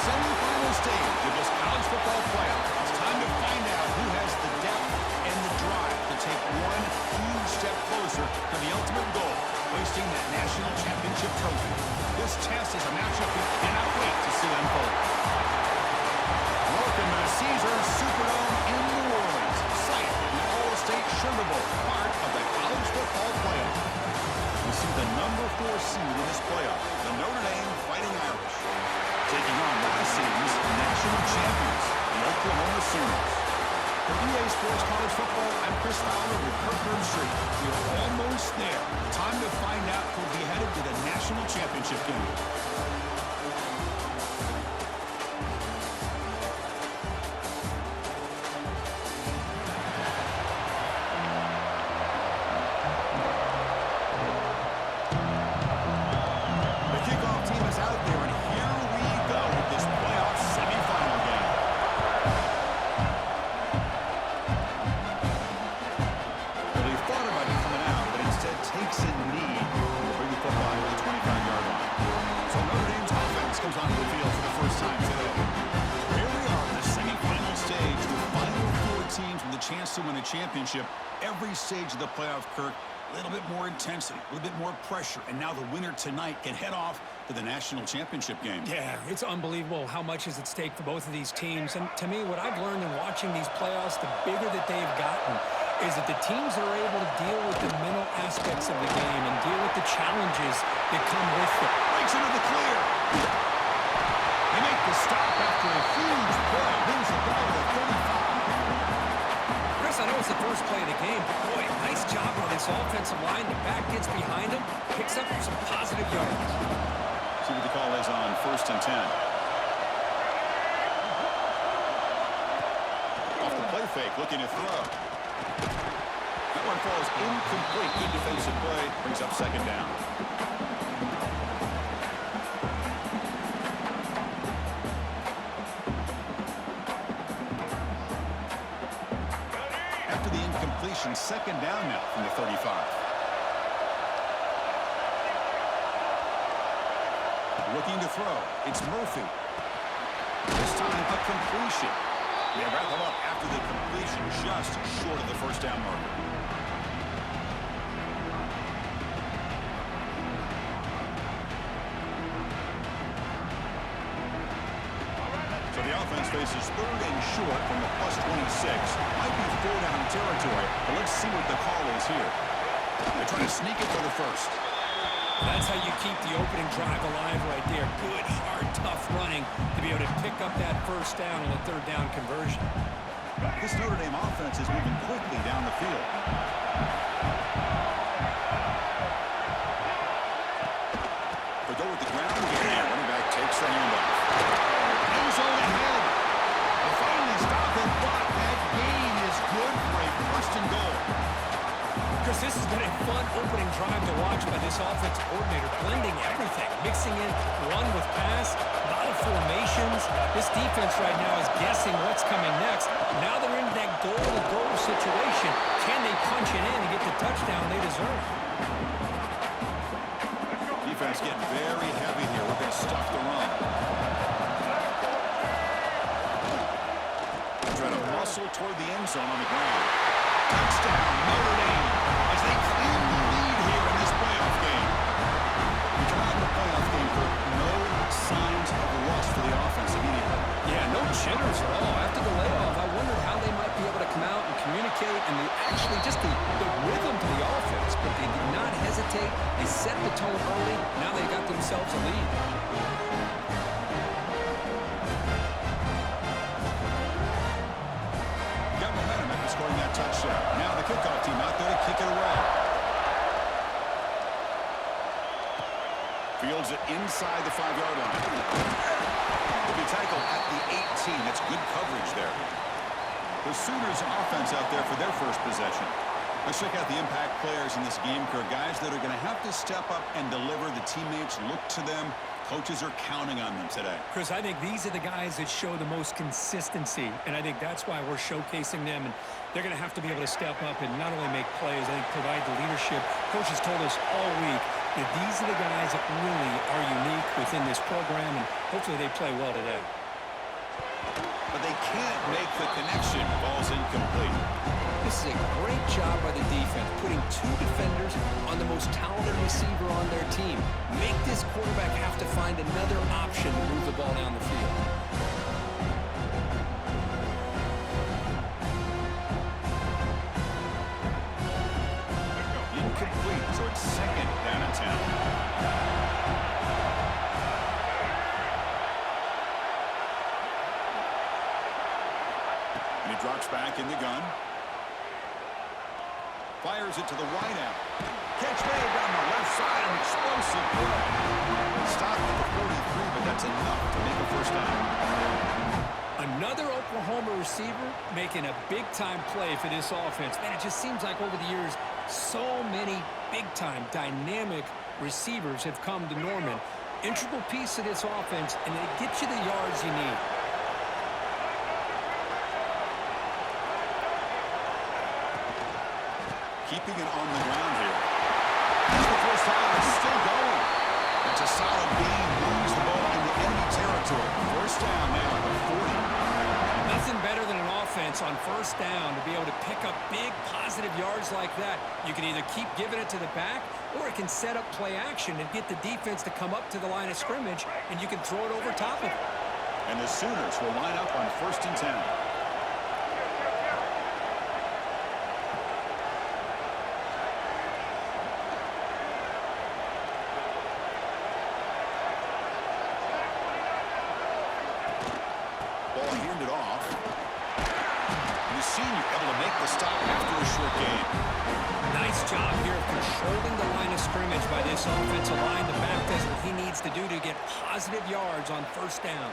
semifinal stage of this college football playoff. It's time to find out who has the depth and the drive to take one huge step closer to the ultimate goal, hoisting that national championship trophy. This test is a matchup we cannot wait to see unfold. Welcome to Caesars Superdome in New Orleans, site of the All-State Sugar Bowl, part of the college football playoff. We see the number 4 seed in this playoff, the Notre Dame Fighting Irish, taking on last season's national champions, the Oklahoma Sooners. For EA Sports College Football, I'm Chris Fowler with Kirkland Street. We're almost there. Time to find out who'll be headed to the national championship game. To win a championship, every stage of the playoff, Kirk, a little bit more intensity, a little bit more pressure, and now the winner tonight can head off to the national championship game. Yeah, it's unbelievable how much is at stake for both of these teams. And to me, what I've learned in watching these playoffs, the bigger that they've gotten, is that the teams that are able to deal with the mental aspects of the game and deal with the challenges that come with it. Breaks into the clear. They make the stop after a huge play. Lose the ball to the 35. I know it's the first play of the game, but boy, nice job on this offensive line. The back gets behind him, picks up some positive yards. See what the call is on 1st and 10. Off the play fake, looking to throw. That one falls incomplete. Good defensive play, brings up 2nd down. After the incompletion, 2nd down now from the 35. Looking to throw. It's Murphy. This time a completion. They wrap him up after the completion, just short of the 1st down marker. So the offense faces 3rd and short from the +26. Might be 4-down territory, but let's see what the call is here. They're trying to sneak it for the 1st. That's how you keep the opening drive alive right there. Good, hard, tough running to be able to pick up that 1st down on the 3rd down conversion. This Notre Dame offense is moving quickly down the field. They go with the ground game. Running back takes the handoff. End zone ahead. They finally stop it, but that gain is good for a 1st and goal. Chris, this has been a fun opening drive to watch by this offensive coordinator, blending everything, mixing in run with pass, a lot of formations. This defense right now is guessing what's coming next. Now they're into that goal-to-goal situation. Can they punch it in and get the touchdown they deserve? Defense getting very heavy here. We're going to stuff the run. Trying to muscle toward the end zone on the ground. Touchdown, Notre Dame, as they claim the lead here in this playoff game. We come out in the playoff game for no signs of rust for the offense immediately. Yeah, no jitters at all. After the layoff, I wondered how they might be able to come out and communicate and actually just the rhythm to the offense. But they did not hesitate. They set the tone early. Now they got themselves a lead. Got momentum after scoring that touchdown. Now the kickoff team out there to kick it away. Fields it inside the 5-yard line. Will be tackled at the 18. That's good coverage there. The Sooners offense out there for their 1st possession. Let's check out the impact players in this game, Kirk. Guys that are going to have to step up and deliver. The teammates look to them. Coaches are counting on them today. Chris, I think these are the guys that show the most consistency, and I think that's why we're showcasing them. And they're going to have to be able to step up and not only make plays, I think provide the leadership. Coaches told us all week Yeah, these are the guys that really are unique within this program, and hopefully they play well today. But they can't make the connection. Ball's incomplete. This is a great job by the defense, putting two defenders on the most talented receiver on their team. Make this quarterback have to find another option to move the ball down the field. Incomplete, so it's second down and 10. And he drops back in the gun. Fires it to the wide out. Catch made down the left side. An explosive play. Stopped at the 43, but that's enough to make a first down. Another Oklahoma receiver making a big-time play for this offense. Man, it just seems like over the years, so many big-time, dynamic receivers have come to Norman. Integral piece of this offense, and they get you the yards you need. Keeping it on the ground here. Here's the first down. It's still going. It's a solid gain. Moves the ball into enemy territory. First down now at the 40. Nothing better than an offense on first down to be able to pick up big positive yards like that. You can either keep giving it to the back, or it can set up play action and get the defense to come up to the line of scrimmage, and you can throw it over top of it. And the Sooners will line up on 1st and 10. Ball handed off. And the senior able to make the stop after a short gain. Nice job here of controlling the line of scrimmage by this offensive line. The back does what he needs to do to get positive yards on first down.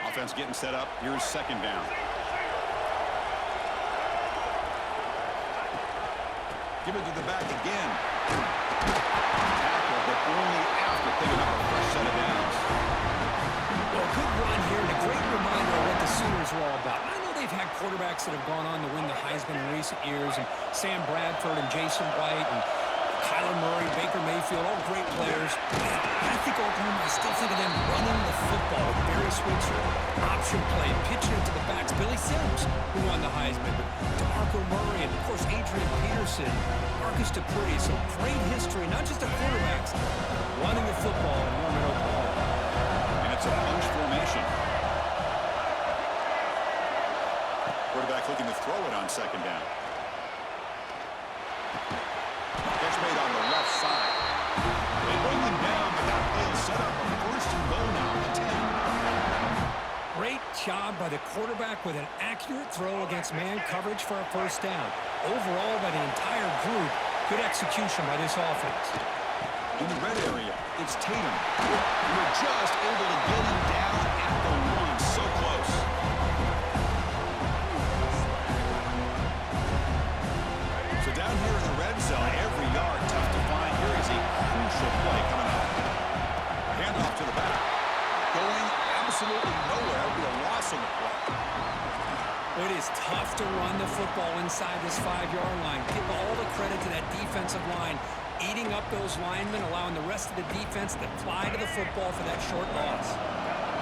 Offense getting set up. Here's second down. Give it to the back again. Tackle, but only after picking up a fresh set of downs. Well, good run here and a great reminder of what the Sooners are all about. I know they've had quarterbacks that have gone on to win the Heisman in recent years, and Sam Bradford and Jason White and Kyler Murray, Baker Mayfield, all great players. Man, I think Oklahoma, I still think of them running the football with Barry Switzer, option play, pitching it to the backs. Billy Sims, who won the Heisman, but DeMarco Murray, and of course Adrian Peterson, Marcus Dupree. So great history, not just of quarterbacks, running the football in Norman, Oklahoma. And it's a bunch formation. Quarterback looking to throw it on second down. Catch made on the left side. They bring him down, but that play is set up a first and goal now at the 10. Great job by the quarterback with an accurate throw against man coverage for a first down. Overall, by the entire group, good execution by this offense. In the red area, it's Tatum. You're just able to get him down at the 1. So close. So down here in the red zone, every yard tough to find. Here is a crucial play coming up. Handoff to the back. Going absolutely nowhere. It'll be a loss on the play. It is tough to run the football inside this 5-yard line. Give all the credit to that defensive line, eating up those linemen, allowing the rest of the defense to fly to the football for that short loss.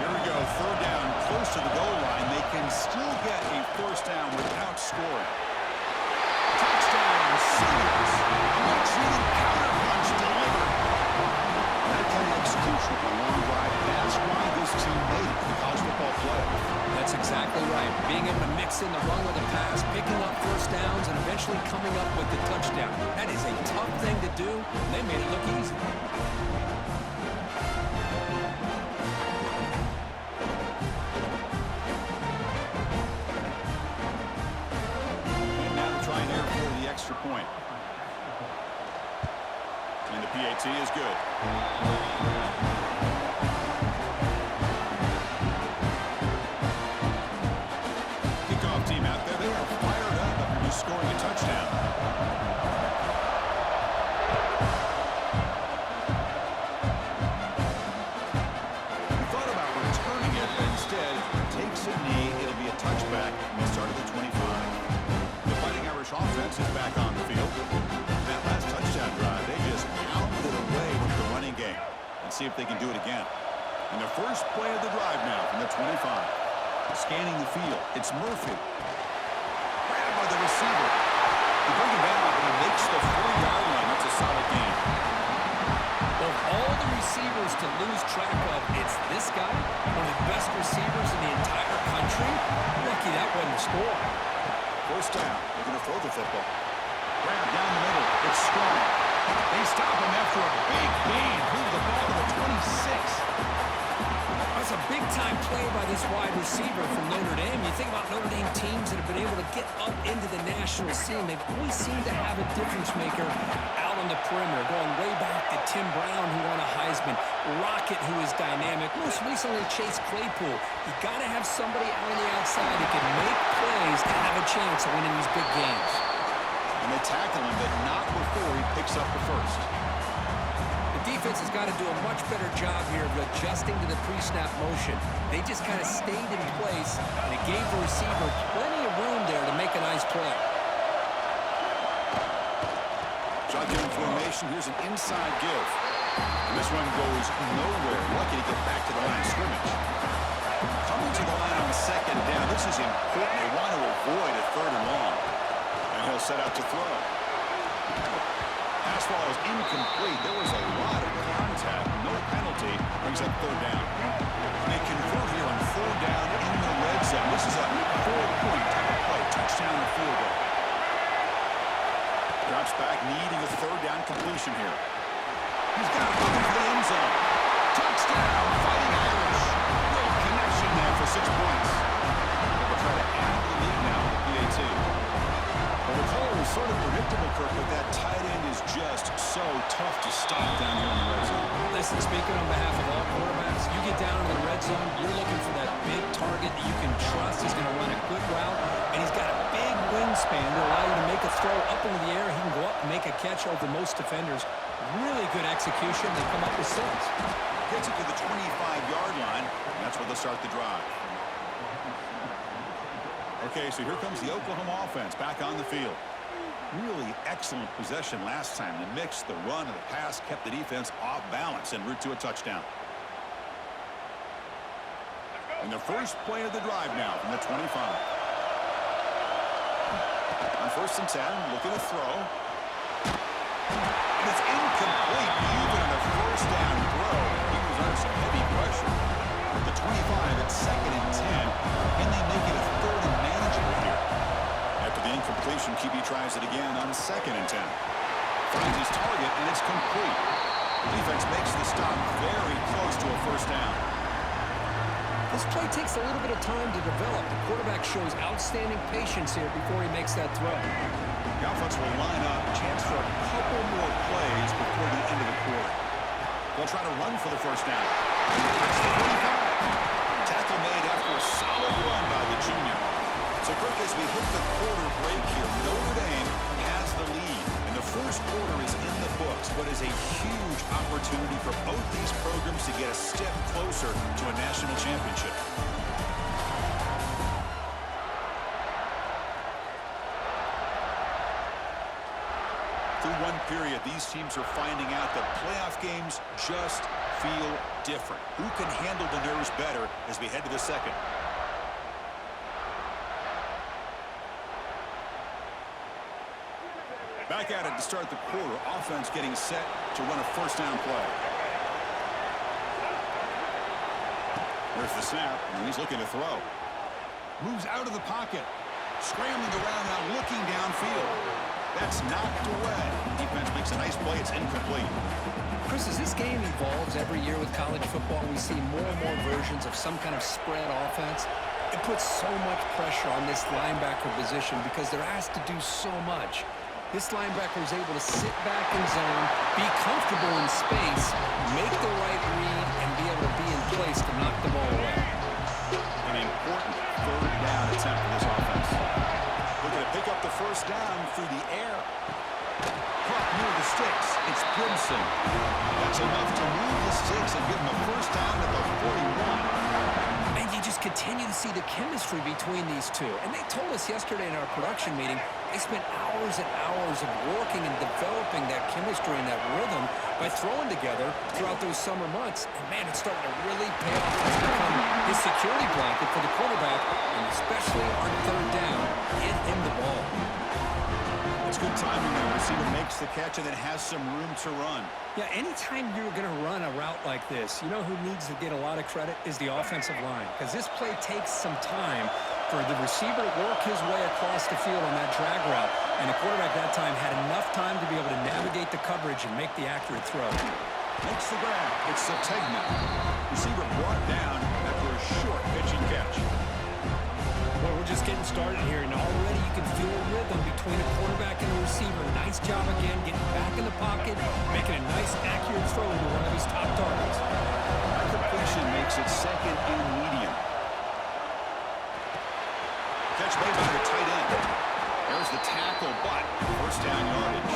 Here we go. Third down, close to the goal line. They can still get a first down without scoring. Touchdown, Sooners. A treated counterpunch delivered. That kind of execution on a long drive, that's why this team made it to the college football playoff. That's exactly right. Being able to mix in the run with the pass, picking up first downs, and eventually coming up with the touchdown. That is a tough thing to do. They made it look easy. And now to try and air for the extra point. And the PAT is good. Kickoff team out there, they are fired up after just scoring a touchdown. He thought about returning it, but instead takes a knee. It'll be a touchback. And they start at the 25. The Fighting Irish offense is back on the field. Let's see if they can do it again. And the first play of the drive now from the 25. Scanning the field. It's Murphy. Grabbed by the receiver. They bring him down, and he makes the 4-yard line. That's a solid gain. Of all the receivers to lose track of, it's this guy, one of the best receivers in the entire country. Lucky that wasn't a score. First down. They're going to throw the football. Grab down the middle. It's strong. They stop him after a big gain. Move the ball to the 26. That's a big-time play by this wide receiver from Notre Dame. You think about Notre Dame teams that have been able to get up into the national scene. They've always seemed to have a difference maker out on the perimeter, going way back to Tim Brown, who won a Heisman, Rocket, who is dynamic, most recently Chase Claypool. You got to have somebody out on the outside who can make plays to have a chance of winning these big games. And they tackle him, but not before he picks up the first. The defense has got to do a much better job here of adjusting to the pre-snap motion. They just kind of stayed in place, and it gave the receiver plenty of room there to make a nice play. Shotgun formation. Here's an inside give. And this one goes nowhere. Lucky to get back to the line of scrimmage. Coming to the line on second down. This is important. They want to avoid a 3rd and long. And he'll set out to throw. Pass ball is incomplete. There was a lot of contact. No penalty. Brings up 3rd down. They convert here on 4th down in the red zone. This is a 4-point type of play. Touchdown and field goal. Drops back, needing a 3rd down completion here. He's got it looking for the end zone. Touchdown, Fighting Irish. Great connection there for 6 points. They'll try to add the lead now with PAT. Well, the call was sort of predictable, Kirk, but that tight end is just so tough to stop down here in the red zone. Listen, speaking on behalf of all quarterbacks, you get down in the red zone, you're looking for that big target that you can trust. He's going to run a good route, and he's got a big wingspan to allow you to make a throw up into the air. He can go up and make a catch over most defenders. Really good execution. They come up with 6. Gets it to the 25-yard line, and that's where they'll start the drive. Okay, so here comes the Oklahoma offense back on the field. Really excellent possession last time. The mix, the run, and the pass kept the defense off balance en route to a touchdown. And the first play of the drive now from the 25. On 1st and 10, looking to throw. And it's incomplete. Even on a 1st down throw, he was under some heavy pressure. With the 25 at 2nd and 10, and they make it a 3rd and manageable here. After the incompletion, QB tries it again on 2nd and 10. Finds his target, and it's complete. Defense makes the stop very close to a 1st down. This play takes a little bit of time to develop. The quarterback shows outstanding patience here before he makes that throw. The offense will line up. Chance for a couple more plays before the end of the quarter. They'll try to run for the 1st down. That's the 45. Tackle made after a solid run by the junior. So, Kirk, as we hit the quarter break here, Notre Dame has the lead. And the first quarter is in the books, but is a huge opportunity for both these programs to get a step closer to a national championship. Through one period, these teams are finding out that playoff games just feel different. Who can handle the nerves better as we head to the second? Back at it to start the quarter. Offense getting set to run a 1st down play. There's the snap, and he's looking to throw. Moves out of the pocket. Scrambling around now, looking downfield. That's knocked away. Defense makes a nice play. It's incomplete. Chris, as this game evolves every year with college football, we see more and more versions of some kind of spread offense. It puts so much pressure on this linebacker position because they're asked to do so much. This linebacker is able to sit back in zone, be comfortable in space, make the right read, and be able to be in place to knock the ball away. An important 3rd down attempt for this offense. Looking to pick up the 1st down through the air. Caught near the sticks. It's Gibson. That's enough to move the sticks and give him a 1st down at the 41. And you just continue to see the chemistry between these two. And they told us yesterday in our production meeting, they spent hours and hours of working and developing that chemistry and that rhythm by throwing together throughout those summer months. And, man, it's starting to really pay off. It's become his security blanket for the quarterback, and especially on third down, get him the ball. It's good timing there. Receiver makes the catch and then has some room to run. Yeah, anytime you're going to run a route like this, you know who needs to get a lot of credit is the offensive line, because this play takes some time for the receiver to work his way across the field on that drag route, and the quarterback that time had enough time to be able to navigate the coverage and make the accurate throw. Makes the grab. It's Sategna. Receiver brought down after a short pitch and catch. Well, we're just getting started here, and already you can feel a rhythm between a quarterback and a receiver. Nice job again, getting back in the pocket, making a nice, accurate throw to one of his top targets. That completion makes it second and medium. Catch made by the tight end. There's the tackle, but first down yardage.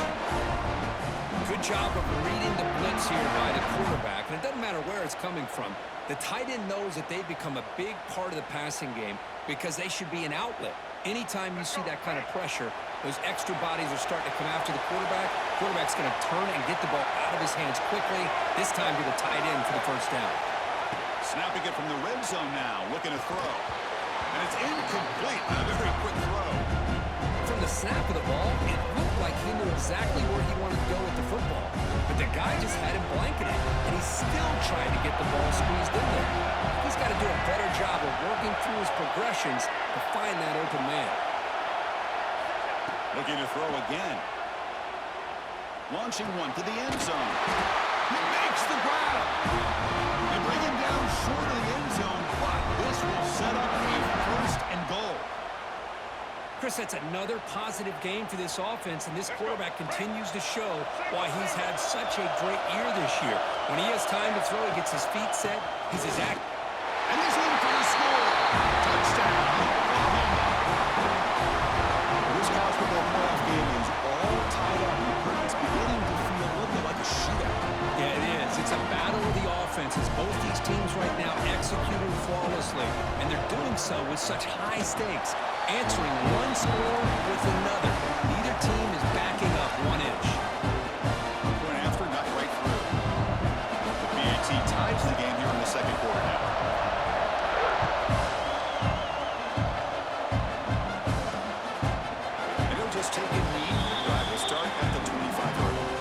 Good job of reading the blitz here by the quarterback, and it doesn't matter where it's coming from. The tight end knows that they've become a big part of the passing game because they should be an outlet. Anytime you see that kind of pressure, those extra bodies are starting to come after the quarterback. Quarterback's going to turn and get the ball out of his hands quickly, this time to the tight end for the first down. Snapping it from the red zone now, looking to throw. And it's incomplete. A very quick throw. From the snap of the ball, it looked like he knew exactly where he wanted to go with the football. But the guy just had him blanketed, and he's still trying to get the ball squeezed in there. He's got to do a better job of working through his progressions to find that open man. Looking to throw again. Launching one to the end zone. He makes the grab. They bring him down short of the end zone, but this will set up a first and goal. Chris, that's another positive game for this offense, and this quarterback continues to show why he's had such a great year this year. When he has time to throw, he gets his feet set, he's as active. And he's in for the score. Touchdown, Oklahoma. This college football playoff game is all tied up. It's beginning to feel a little bit like a shootout. Yeah, it is. It's a battle of the offenses. Both these teams right now executing flawlessly, and they're doing so with such high stakes, answering one score with another. Neither team is backing up 1 inch. Point after, got right through. The PAT ties the game here in the second quarter now. And it'll just take a knee. Drive will start at the 25-yard line.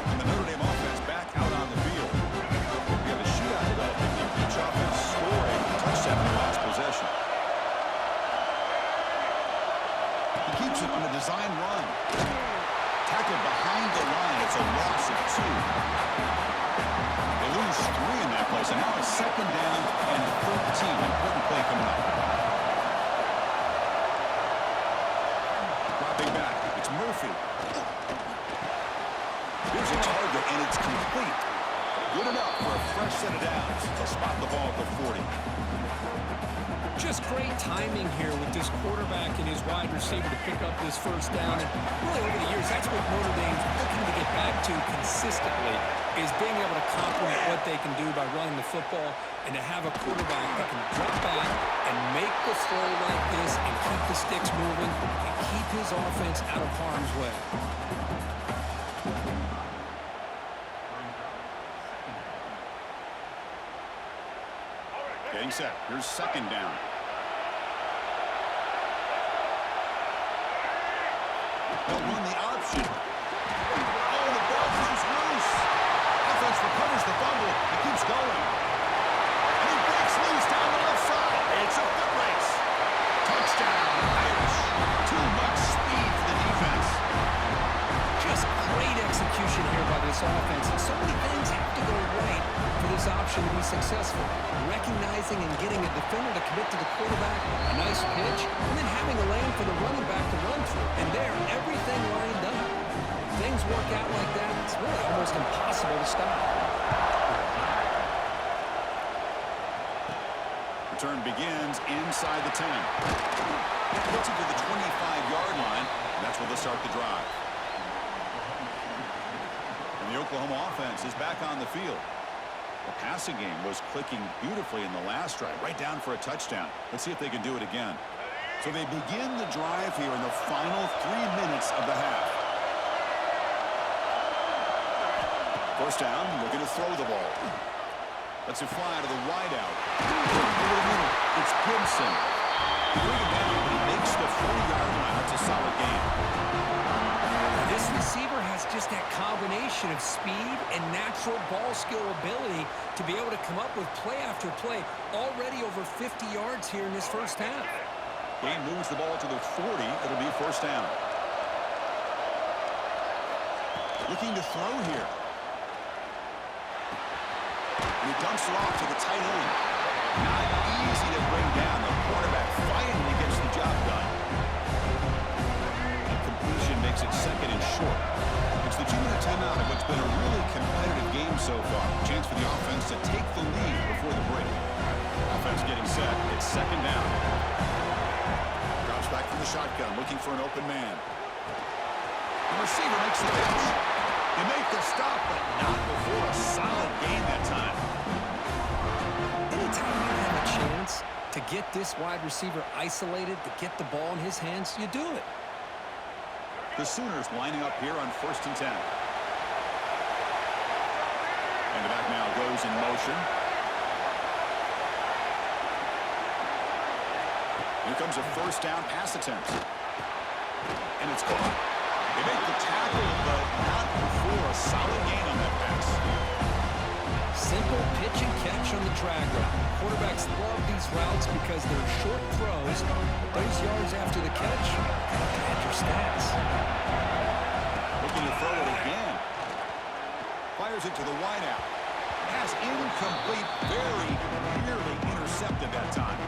And the Notre Dame offense back out on the field. We have a shootout developing here. Each offense scoring a touchdown in the last possession. He keeps it on a design run. Tackled behind the line. It's a loss of 2. They lose 3 in that place. And now it's second down and 13. Important play coming up. Dropping back. It's Murphy. Here's a target, and it's complete. Good enough for a fresh set of downs. They'll spot the ball at the 40. Just great timing here with this quarterback and his wide receiver to pick up this first down. And really over the years, that's what Notre Dame's looking to get back to consistently, is being able to complement what they can do by running the football and to have a quarterback that can drop back and make the throw like this and keep the sticks moving and keep his offense out of harm's way. Getting set. Here's second down. They'll run the option. Oh, the ball comes loose. Offense recovers the fumble. It keeps going. And he breaks loose down the left side. It's a foot race. Touchdown, Irish. Too much speed for the defense. Just great execution here by this offense. And so many things have to go right for this option to be successful. Recognizing and getting a defender to commit to the quarterback, a nice pitch, and then having a lane for the running back to run through. And there, everything lined up. When things work out like that, it's really almost impossible to stop. Return begins inside the 10. Puts it to the 25-yard line, and that's where they'll start the drive. And the Oklahoma offense is back on the field. The passing game was clicking beautifully in the last drive, right down for a touchdown. Let's see if they can do it again. So they begin the drive here in the final 3 minutes of the half. First down, looking to throw the ball. Lets it fly to the wideout. It's Gibson. He brings it down, but he makes the 40-yard line. That's a solid gain. This receiver has just that combination of speed and natural ball skill ability to be able to come up with play after play. Already over 50 yards here in this first half. Gain moves the ball to the 40. It'll be first down. Looking to throw here. And he dumps it off to the tight end. Not easy to bring down. The quarterback finally gets the job done. A completion makes it second and short. It's the 2-minute timeout of what's been a really competitive game so far. Chance for the offense to take the lead before the break. Offense getting set. It's second down. Drops back from the shotgun, looking for an open man. The receiver makes the catch. They make the stop, but not before a solid gain that time. Anytime you have a chance to get this wide receiver isolated, to get the ball in his hands, you do it. The Sooners lining up here on 1st and 10. And the back now goes in motion. Here comes a first down pass attempt. And it's caught. They make the tackle, but not before a solid gain on that pass. Simple pitch and catch on the drag route. Quarterbacks love these routes because they're short throws, but those yards after the catch add your stats. Looking to throw it again. Fires it to the wideout. Pass incomplete, very nearly intercepted that time.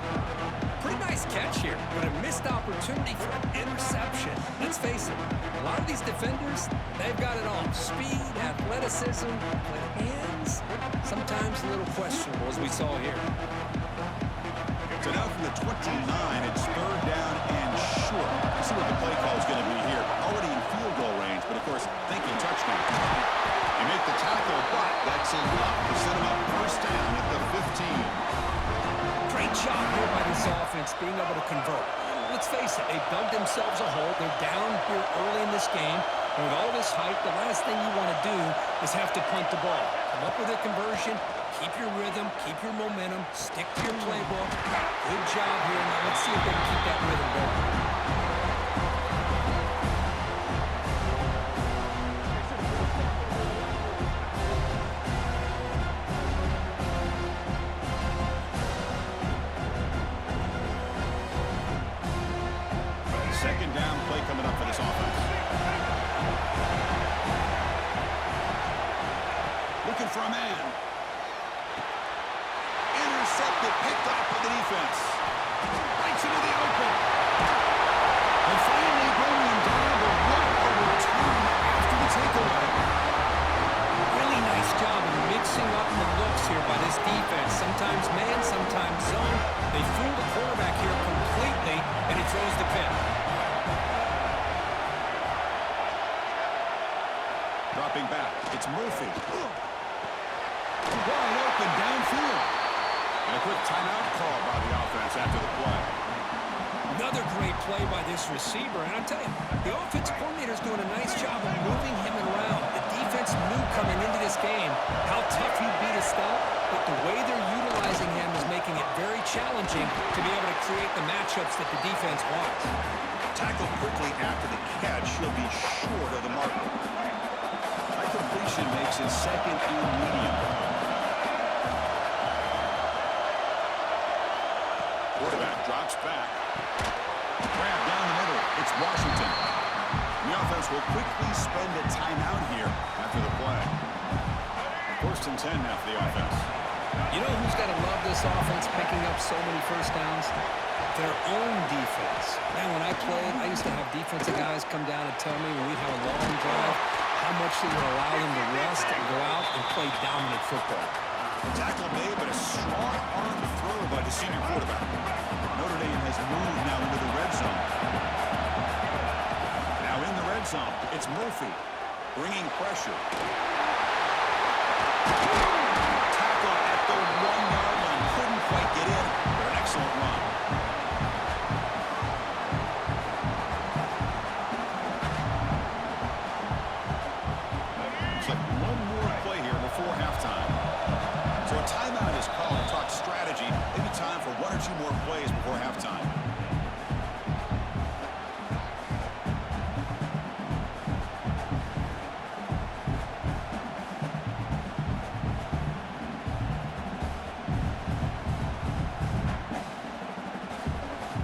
Pretty nice catch here, but a missed opportunity for an interception. Let's face it, a lot of these defenders, they've got it all. Speed, athleticism, but hands, sometimes a little questionable, as we saw here. So now from the 29, it's third down and short. Let's see what the play call is going to be here. Already in field goal range, but of course, thinking touchdown. They make the tackle, but that's enough to set them up first down at the 15. Great job here by this offense being able to convert. Let's face it, they've dug themselves a hole. They're down here early in this game. And with all this hype, the last thing you want to do is have to punt the ball. Come up with a conversion, keep your rhythm, keep your momentum, stick to your playbook. Good job here. Now let's see if they can keep that rhythm going. Second down play coming up for this offense. Looking for a man. Intercepted, picked off by the defense. Breaks into the open. And finally bringing down the return after the takeaway. Really nice job of mixing up the looks here by this defense. Sometimes man, sometimes zone. They fool the quarterback here completely, and he throws the pick. Dropping back, it's Murphy. Wide open downfield. And a quick timeout call by the offense after the play. Another great play by this receiver. And I'll tell you, the offensive coordinator's doing a nice job of moving him around. The defense knew coming into this game how tough he'd be to stop, but the way they're utilizing him is making it very challenging to be able to create the matchups that the defense wants. Tackled quickly after the catch. He'll be short of the marker. High completion makes it second and medium. Quarterback drops back. Grab down the middle. It's Washington. The offense will quickly spend a timeout here after the play. 1st and 10 now for the offense. You know who's got to love this offense picking up so many first downs? Their own defense. Man, when I played, I used to have defensive guys come down and tell me when we'd have a long drive how much they would allow them to rest and go out and play dominant football. Tackle made, but a strong arm throw by the senior quarterback. Notre Dame has moved now into the red zone. Now in the red zone, it's Murphy bringing pressure. Tackle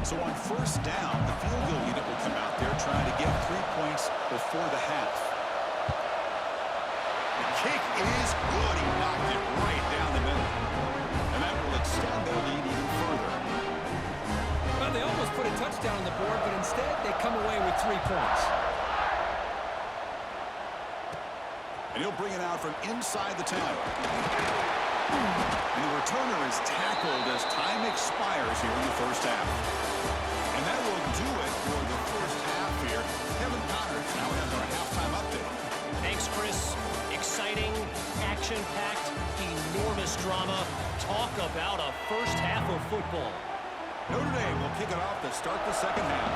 So on first down, the field goal unit will come out there trying to get 3 points before the half. The kick is good. He knocked it right down the middle. And that will extend their lead even further. Well, they almost put a touchdown on the board, but instead they come away with 3 points. And he'll bring it out from inside the 10. And the returner is tackled as time expires here in the first half. And that will do it for the first half here. Kevin Connors now has our halftime update. Thanks, Chris. Exciting, action-packed, enormous drama. Talk about a first half of football. Notre Dame will kick it off to start the second half.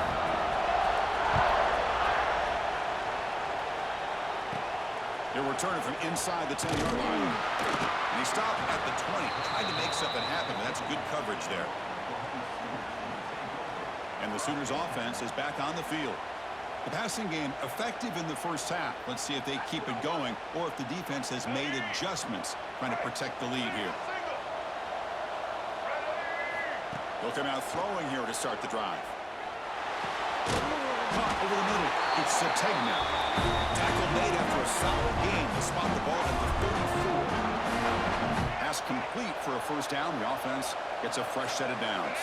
He'll return it from inside the 10-yard line. And he stopped at the 20. Tried to make something happen, but that's good coverage there. And the Sooners offense is back on the field. The passing game effective in the first half. Let's see if they keep it going or if the defense has made adjustments trying to protect the lead here. They'll come out throwing here to start the drive. Caught over the middle. It's Sategna. Tackle made after a solid game to spot the ball at the 34. Pass complete for a first down. The offense gets a fresh set of downs.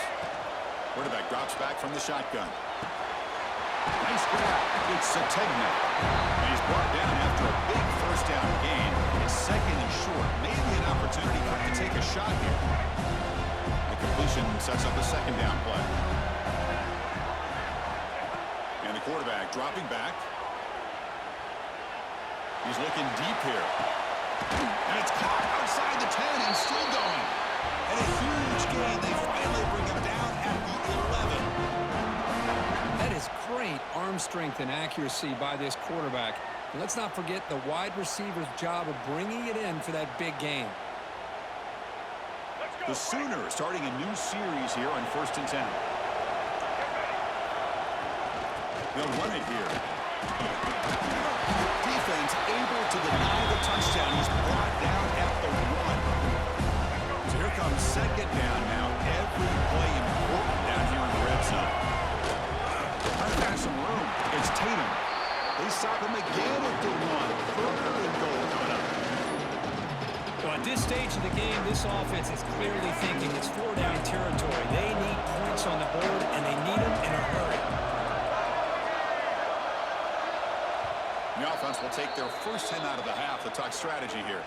Quarterback drops back from the shotgun. Nice grab. It's Sategna. And he's brought down after a big first down gain. It's second and short. Maybe an opportunity to take a shot here. The completion sets up a second down play. And the quarterback dropping back. He's looking deep here. And it's caught outside the 10 and still going. And a huge gain. They finally bring him down at the 11. That is great arm strength and accuracy by this quarterback. And let's not forget the wide receiver's job of bringing it in for that big gain. The Sooners starting a new series here on 1st and 10. They'll run it here. Defense able to deny the touchdown. He's brought down at the 1. So here comes second down now. Every play important down here in the red zone. Trying to find some room. It's Tatum. They stop him again at the 1. Third and goal coming up. Well, at this stage of the game, this offense is clearly thinking it's 4-down territory. They need points on the board, and they need them in a hurry. The offense will take their first 10 out of the half to talk strategy here.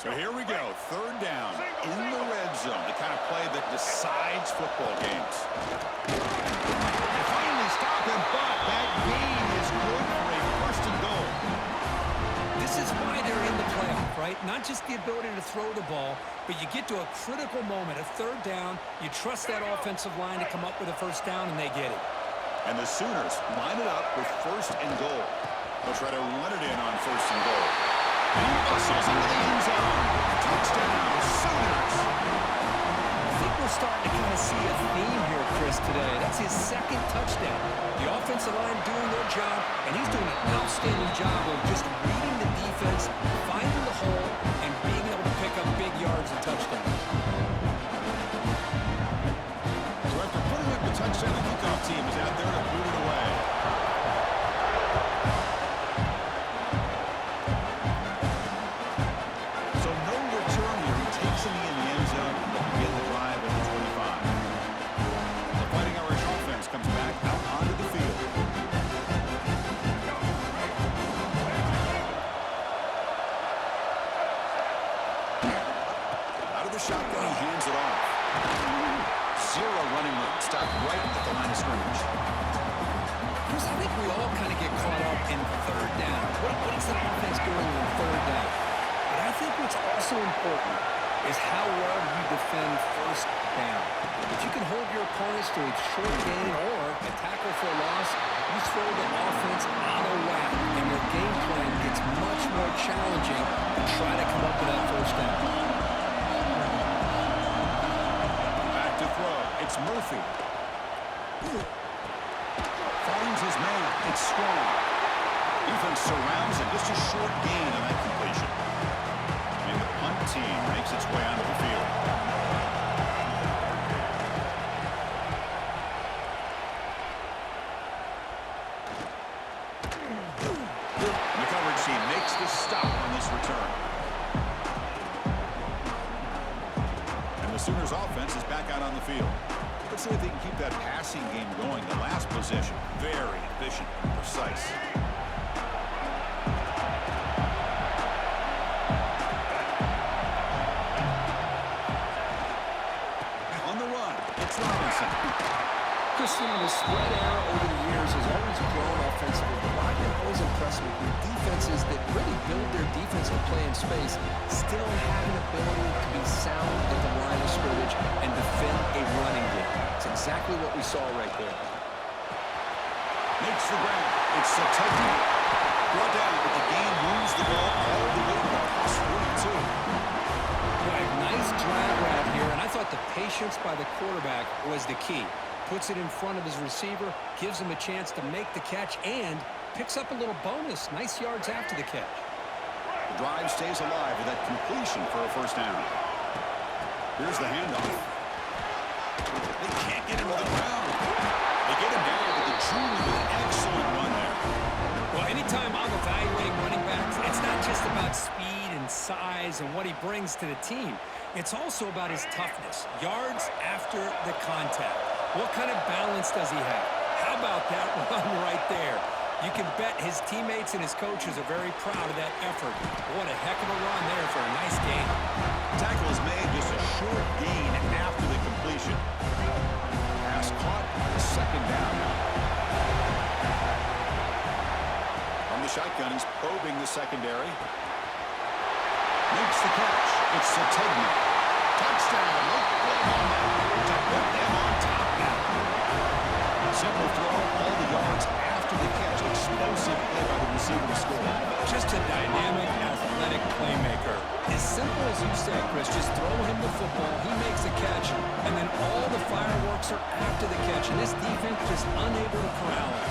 So here we go, third down in the red zone, the kind of play that decides football games. They finally stop him, but that gain is good for a first and goal. This is why they're in the playoff, right? Not just the ability to throw the ball, but you get to a critical moment, a third down, you trust that offensive line to come up with a first down, and they get it. And the Sooners line it up with first and goal. They'll try to run it in on first and goal. And he muscles into the end zone. Touchdown, Sooners. I think we're starting to kind of see a theme here, Chris, today. That's his second touchdown. The offensive line doing their job, and he's doing an outstanding job of just reading the defense, finding the hole, and being able to pick up big yards and touchdowns. So after putting up the touchdown, the kickoff team is out there to boot it away. Shotgun, he hands it off. Zero running room. Stopped right at the line of scrimmage. Chris, I think we all kind of get caught up in third down. What is the offense doing on third down? But I think what's also important is how well you defend first down. If you can hold your opponents to a short gain or a tackle for a loss, you throw the offense out of whack, and your game plan gets much more challenging to try to come up with that first down. Back to throw. It's Murphy. Finds his man. It's strong. Defense surrounds it. Just a short gain on that completion. And the punt team makes its way onto the field. The coverage team makes the stop on this return. And the Sooners offense is back out on the field. Let's see if they can keep that passing game going. The last possession, very efficient and precise. On the run, it's Robinson. Christian, the spread era over the years has always grown offensively, but I've been always impressed with defenses that really build their defensive play in space, still have an ability to be sound at the line of scrimmage and defend a running game. It's exactly what we saw right there. Makes the grab. It's a technique. Brought down, but the game moves the ball all the way to the plus 42. Right, nice drag route here, and I thought the patience by the quarterback was the key. Puts it in front of his receiver, gives him a chance to make the catch, and picks up a little bonus. Nice yards after the catch. The drive stays alive with that completion for a first down. Here's the handoff. They can't get him to the ground. They get him down, but the junior with an excellent run there. Well, anytime I'm evaluating running backs, it's not just about speed and size and what he brings to the team. It's also about his toughness. Yards after the contact. What kind of balance does he have? How about that run right there? You can bet his teammates and his coaches are very proud of that effort. What a heck of a run there for a nice gain. Tackle is made, just a short gain after the completion. Pass caught, second down. From the shotgun, he's probing the secondary. Makes the catch. It's Sategna. Touchdown. Look on that to put them on top now. Simple throw, all the yards after the catch. Explosive play by the receiver to score. Just a dynamic, athletic playmaker. As simple as you said, Chris, just throw him the football, he makes a catch, and then all the fireworks are after the catch, and this defense just unable to corral it.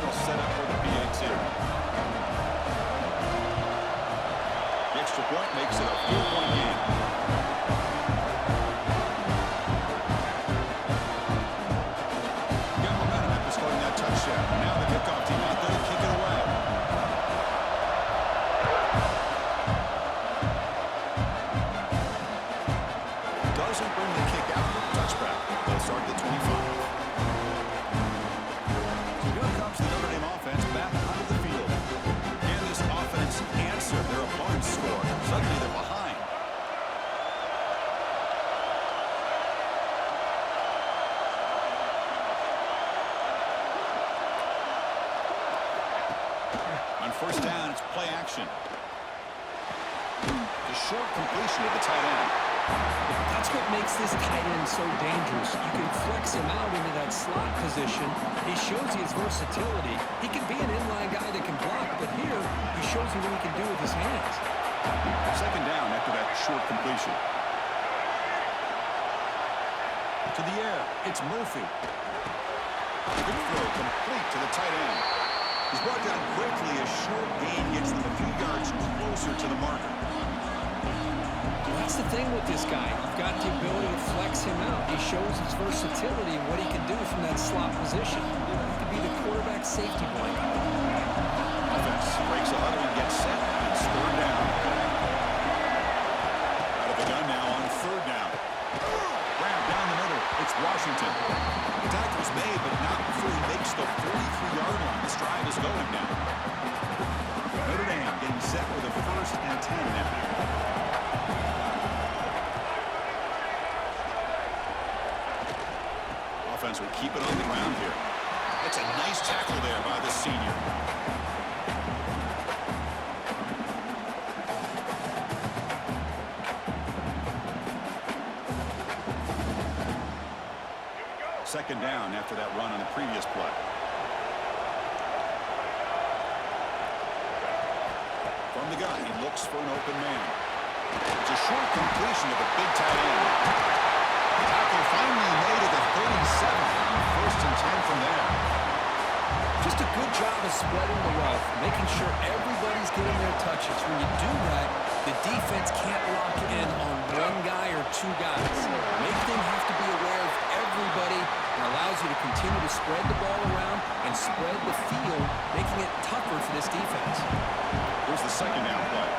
They'll set up for the PAT. The extra point makes it a 4-point game. Got momentum after scoring that touchdown. Now the kickoff team out there to kick it away. Doesn't bring the kick out. Touchback. They'll start at the 25. So here comes the Notre Dame offense back onto the field. Can this offense answer their opponent's score? Suddenly they're behind. On first down, it's play action. The short completion of the tight end. That's what makes this tight end so dangerous. You can flex him out into that slot position. He shows you his versatility. He can be an inline guy that can block, but here he shows you what he can do with his hands. Second down after that short completion. To the air, it's Murphy. Good throw, complete to the tight end. He's brought down quickly. A short gain gets them a few yards closer to the marker. That's the thing with this guy. You've got the ability to flex him out. He shows his versatility and what he can do from that slot position. He could be the quarterback safety blanket. Offense breaks a huddle and gets set and scored down. Out of the gun now on third down. Grab down the middle. It's Washington. The tackle's made, but not before he makes the 43-yard line. This drive is going now. Notre Dame getting set with a first and 10 now. Offense will keep it on the ground here. It's a nice tackle there by the senior. second down after that run on the previous play. From the gun, he looks for an open man. It's a short completion of a big tight end. Tackle finally made at the 37. First and 10 from there. Just a good job of spreading the wealth, making sure everybody's getting their touches. When you do that, the defense can't lock in on one guy or two guys. Make them have to be aware of everybody and allows you to continue to spread the ball around and spread the field, making it tougher for this defense. Here's the second down play.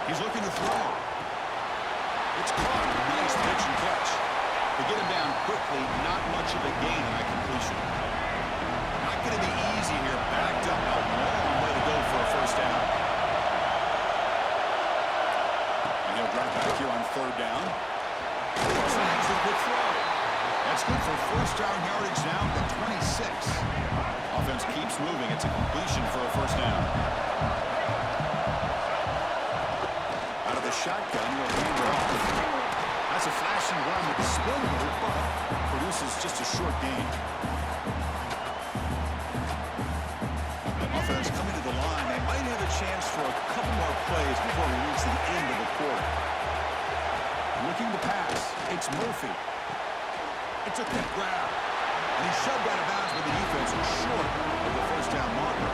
He's looking to throw. It's caught. Nice pitch and catch. To get him down quickly, not much of a gain on that completion. Not going to be easy here. Backed up a long way to go for a first down. And he'll drop back here on third down. Snags a good throw. That's good for first down yardage now at 26. Offense keeps moving. It's a completion for a first down. Out of the shotgun, he'll hand it off. That's a flashing run with the spin move, but produces just a short gain. The offense coming to the line. They might have a chance for a couple more plays before we reach the end of the quarter. Looking to pass. It's Murphy. It's a quick grab. And he shoved out of bounds with the defense short of the first down marker.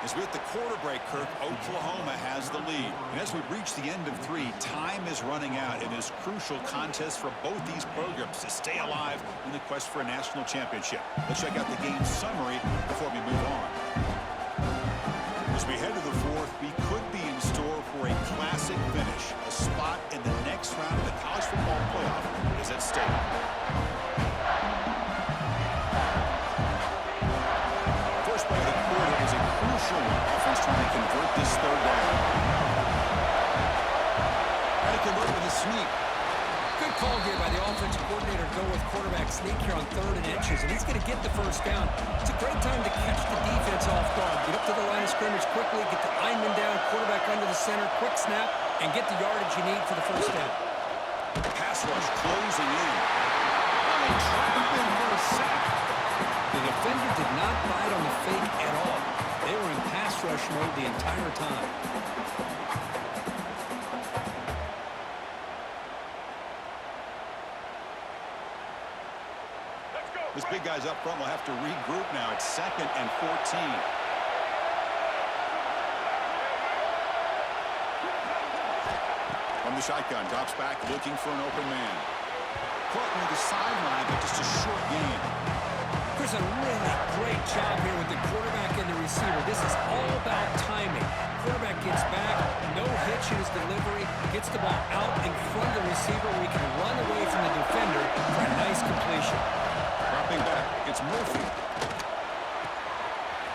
As we hit the quarter break, Kirk, Oklahoma has the lead. And as we reach the end of 3, time is running out in this crucial contest for both these programs to stay alive in the quest for a national championship. Let's check out the game summary before we move on. As we head to the 4th, we could be in store for a classic finish. A spot in the next round of the college football playoff is at stake. First play of the quarter is a crucial one. Offense trying to convert this third down. Trying to convert with a sneak. Good call here by the offensive coordinator. Go with quarterback sneak here on 3rd and inches, and he's going to get the first down. It's a great time to catch the defense off guard. Get up to the line of scrimmage quickly, get the lineman down, quarterback under the center, quick snap, and get the yardage you need for the first down. Pass rush closing in. Oh, trap in for a sack. The defender did not bite on the fake at all. They were in pass rush mode the entire time. This big guy's up front will have to regroup now. It's 2nd and 14. From the shotgun, drops back, looking for an open man. Caught near the sideline, but just a short gain. There's a really great job here with the quarterback and the receiver. This is all about timing. Quarterback gets back, no hitch in his delivery, gets the ball out in front of the receiver where he can run away from the defender for a nice completion. Dropping back, it's Murphy.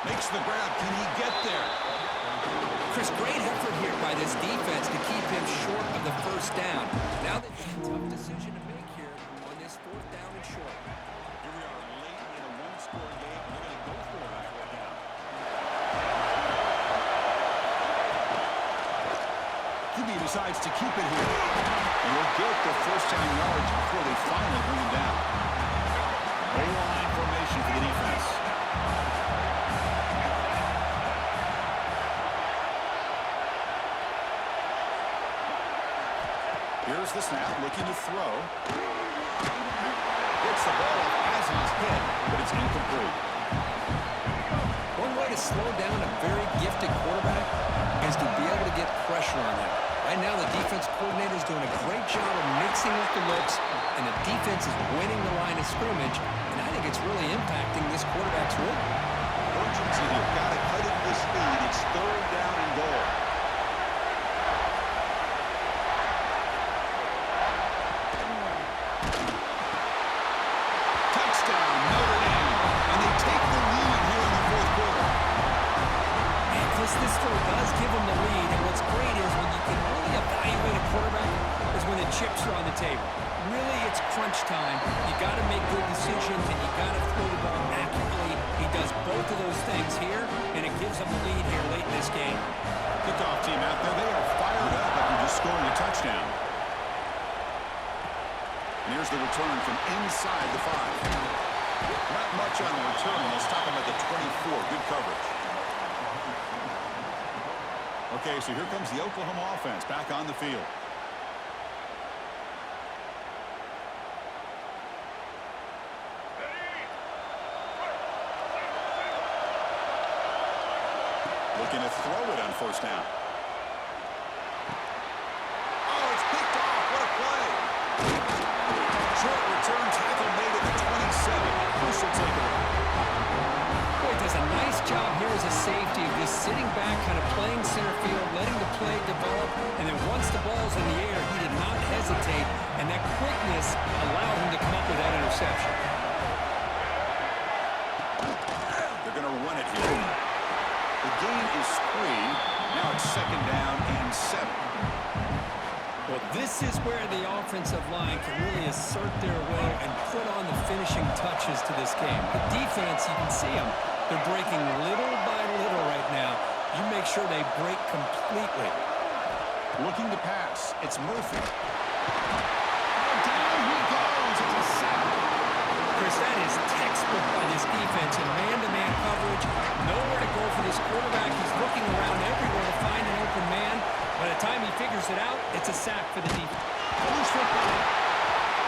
Makes the grab. Can he get there? Chris, great effort here by this defense to keep him short of the first down. Now they have a tough decision to make here on this 4th down and short. Here we are late in a one-score game. We're going to go for it on 4th down. QB decides to keep it here. And will get the first down yards before they finally bring him down. O-line formation for the defense. Here's the snap, looking to throw. Gets the ball off as he's hit, but it's incomplete. One way to slow down a very gifted quarterback is to be able to get pressure on him. Right now, the defense coordinator is doing a great job of mixing up the looks, and the defense is winning the line of scrimmage, and I think it's really impacting this quarterback's role. Urgency here. Got to cut it with speed. It's 3rd down and goal. Touchdown, Notre Dame. And they take the lead here in the 4th quarter. And Chris, this still does give them the lead, and what's great is when you can really evaluate a quarterback is when the chips are on the table. Really, it's crunch time. You got to make good decisions, and you got to throw the ball Bears have the lead here late in this game. Kickoff team out there. They are fired up after just scoring a touchdown. And here's the return from inside the 5. Not much on the return. They'll stop him at the 24. Good coverage. Okay, so here comes the Oklahoma offense back on the field. Looking to throw it on first down. Oh, it's picked off. What a play. Short return tackle made at the 27. Bruce will take it away. Boy, does a nice job here as a safety of just sitting back, kind of playing center field, letting the play develop, and then once the ball's in the air, he did not hesitate, and that quickness allowed him to come up with that interception. They're going to run it here. The gain is 3. Now it's second down and 7. Well, this is where the offensive line can really assert their will and put on the finishing touches to this game. The defense, you can see them. They're breaking little by little right now. You make sure they break completely. Looking to pass. It's Murphy. Oh, down he goes. It's a sack. Chris, that is textbook by this defense in man-to-man coverage. Nowhere to go for this quarterback. He's looking around everywhere to find an open man. By the time he figures it out, it's a sack for the defense. Loose football.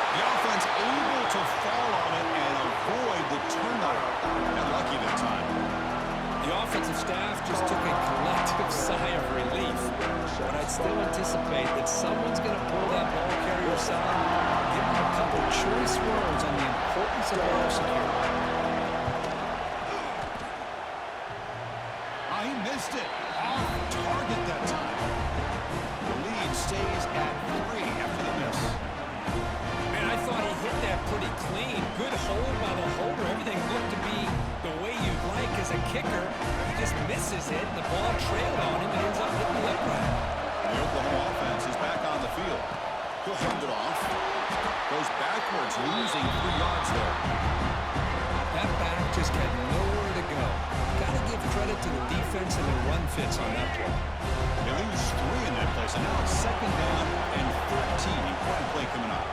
The offense able to fall on it and avoid the turnover. And lucky that time. The offensive staff just took a collective sigh of relief. But I'd still anticipate that someone's going to pull that ball carrier aside, give him a couple choice words on the importance of ball security. He missed it. Off target that time. The lead stays at 3 after the miss. Man, I thought he hit that pretty clean. Good hold by the holder. Everything looked to be the way you'd like as a kicker. He just misses it. The ball trailed on him and ends up hitting the upright. The Oklahoma offense is back on the field. He'll hand it off. Goes backwards, losing 3 yards there. That back just had nowhere to go. Got to give credit to the defense and the run fits on that play. They lose 3 in that place, and now it's second down and 13. Important play coming up.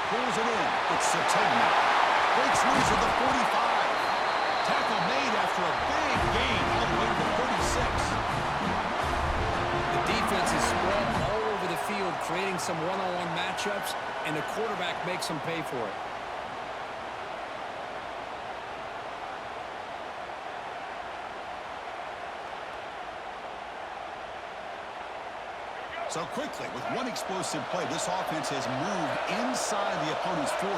Pulls it in. It's Sategna. Breaks loose at the 45. Tackle made after a big gain all the way to the 36. The defense is spread all over the field, creating some one-on-one matchups, and the quarterback makes them pay for it. So quickly, with one explosive play, this offense has moved inside the opponent's 40.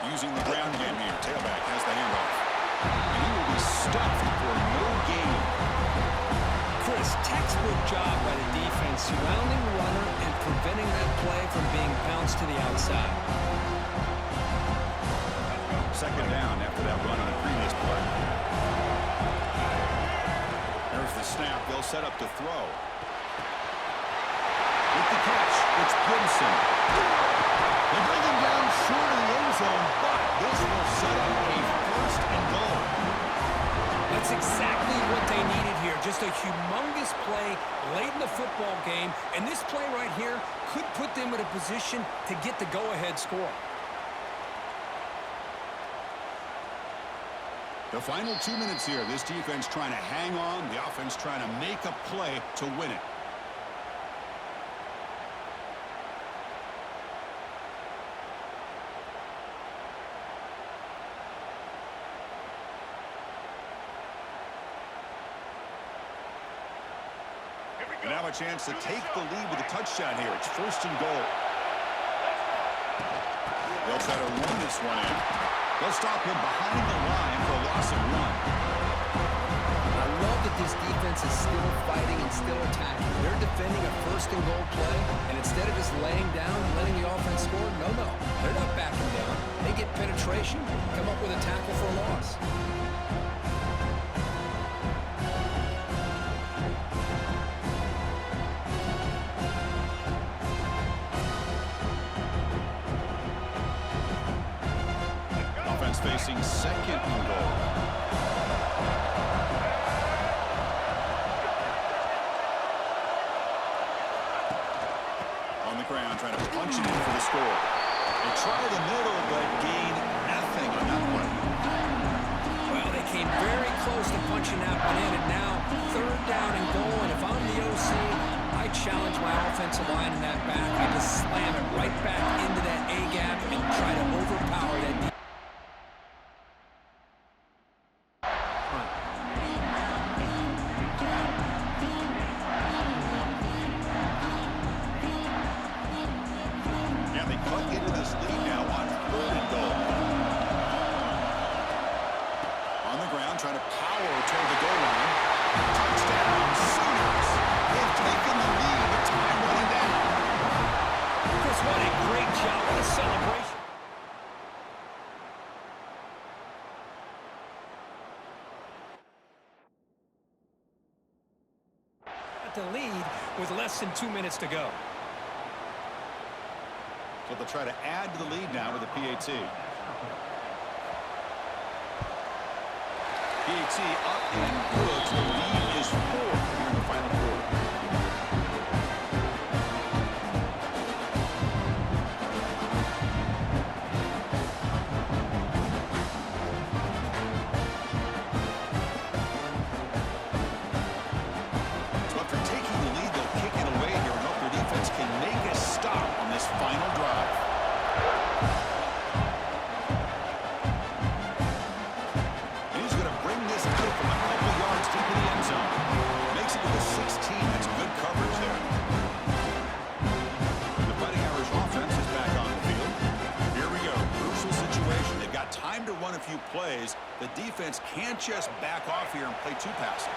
Using the ground game here. Tailback has the handoff. And he will be stuffed for no gain. Chris, textbook job by the defense, surrounding the runner and preventing that play from being bounced to the outside. Second down after that run on the previous play. There's the snap. They'll set up to throw. With the catch, it's Gibson. They bring him down short of the end zone, but this will set up a first and goal. That's exactly what they needed here. Just a humongous play late in the football game. And this play right here could put them in a position to get the go-ahead score. The final 2 minutes here. This defense trying to hang on. The offense trying to make a play to win it. And now a chance to take the lead with a touchdown here. It's first and goal. They'll try to run this one in. They'll stop him behind the line for a loss of 1. I love that this defense is still fighting and still attacking. They're defending a first and goal play, and instead of just laying down and letting the offense score, no. They're not backing down. They get penetration, come up with a tackle for a loss. facing second and goal. On the ground, trying to punch it in for the score. They try the middle, but gain nothing on that one. Well, they came very close to punching that one in, and now third down and goal. And if I'm the OC, I challenge my offensive line in that back. I just slam it right back into that A-gap and try to overpower that defense. Yeah, they cut into this lead now on third and goal. On the ground, trying to power toward the goal line. Touchdown, Sooners. They've taken the lead, but time running down. Chris, what a great job. What a celebration. At the lead with less than 2 minutes to go. So they'll try to add to the lead now with the PAT. PAT up and good. So the lead is 4 here in the final quarter. So after taking the lead, they'll kick it away here and hope their defense can make a stop on this final drive. And he's going to bring this out from a couple yards deep in the end zone. Makes it to the 16. That's good coverage there. The Fighting Irish offense is back on the field. Here we go. Crucial situation. They've got time to run a few plays. The defense can't just back off here and play too passive.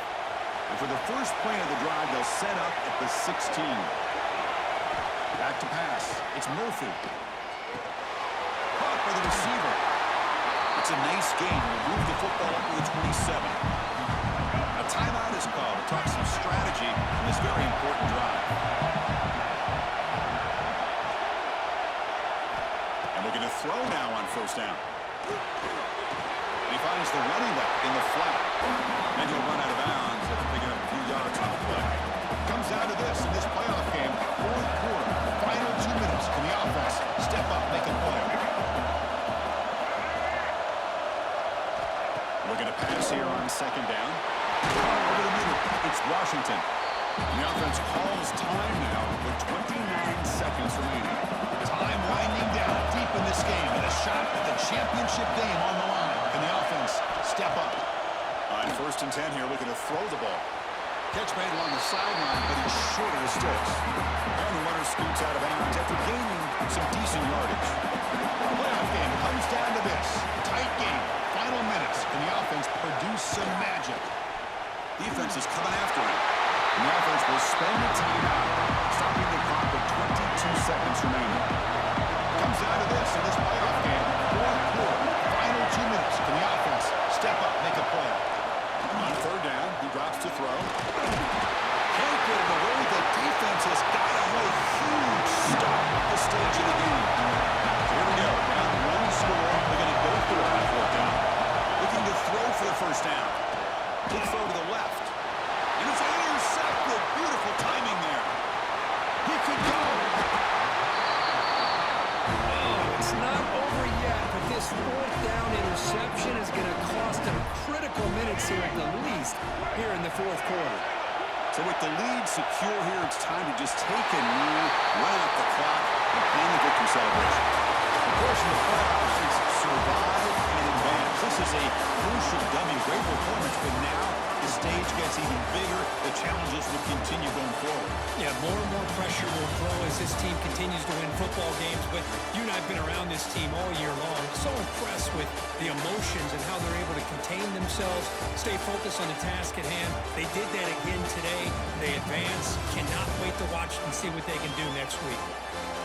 And for the first play of the drive, they'll set up at the 16. Back to pass. It's Murphy. Caught by the receiver. It's a nice gain. We'll move the football up to the 27. A timeout is called to talk some strategy in this very important drive. And we're going to throw now on first down. He finds the running back in the flat. And he'll run out of bounds after picking up a few yards on the play. Comes down to this in this playoff game. Fourth quarter. Final 2 minutes. Can the offense step up, make a play? We're going to pass here on second down. Over the middle. It's Washington. And the offense calls time now with 29 seconds remaining. Time winding down deep in this game. And a shot at the championship game on the line. Can the offense step up? On first and 10 here, looking to throw the ball. Catch made along the sideline, but he's short of the sticks. And the runner scoots out of bounds after gaining some decent yardage. The playoff game comes down to this. Tight game. Final minutes. Can the offense produce some magic? Defense is coming after him. And the offense will spend the timeout, stopping the clock with 22 seconds remaining. Comes down to this in this playoff game. Fourth quarter. Final 2 minutes. Can the offense step up, make a play? On third down, he drops to throw. Can't get it away. The defense has got a really huge stop at this stage of the game. So here we go. Down one score. They're going to go for it on fourth down. Looking to throw for the first down. Big throw to the left. And it's intercepted. Beautiful timing there. He could go. Oh, it's not over yet, but this fourth down interception is going to cost them critical minutes here at the least here in the fourth quarter. So with the lead secure here, it's time to just take a knee, run out the clock, and plan the victory celebration. Of course, in the playoffs, it's survive and advance. This is a crucial W. Great performance, but now the stage gets even bigger. The challenges will continue going forward. Yeah, more and more pressure will grow as this team continues to win football games, but you and I have been around this team all year long. So impressed with the emotions and how they're able to contain themselves, stay focused on the task at hand. They did that again today. They advance. Cannot wait to watch and see what they can do next week.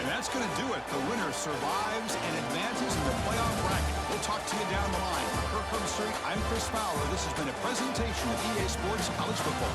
And that's going to do it. The winner survives and advances in the playoff bracket. We'll talk to you down the line. For Kirkland Street, I'm Chris Fowler. This has been a presentation of EA Sports College Football.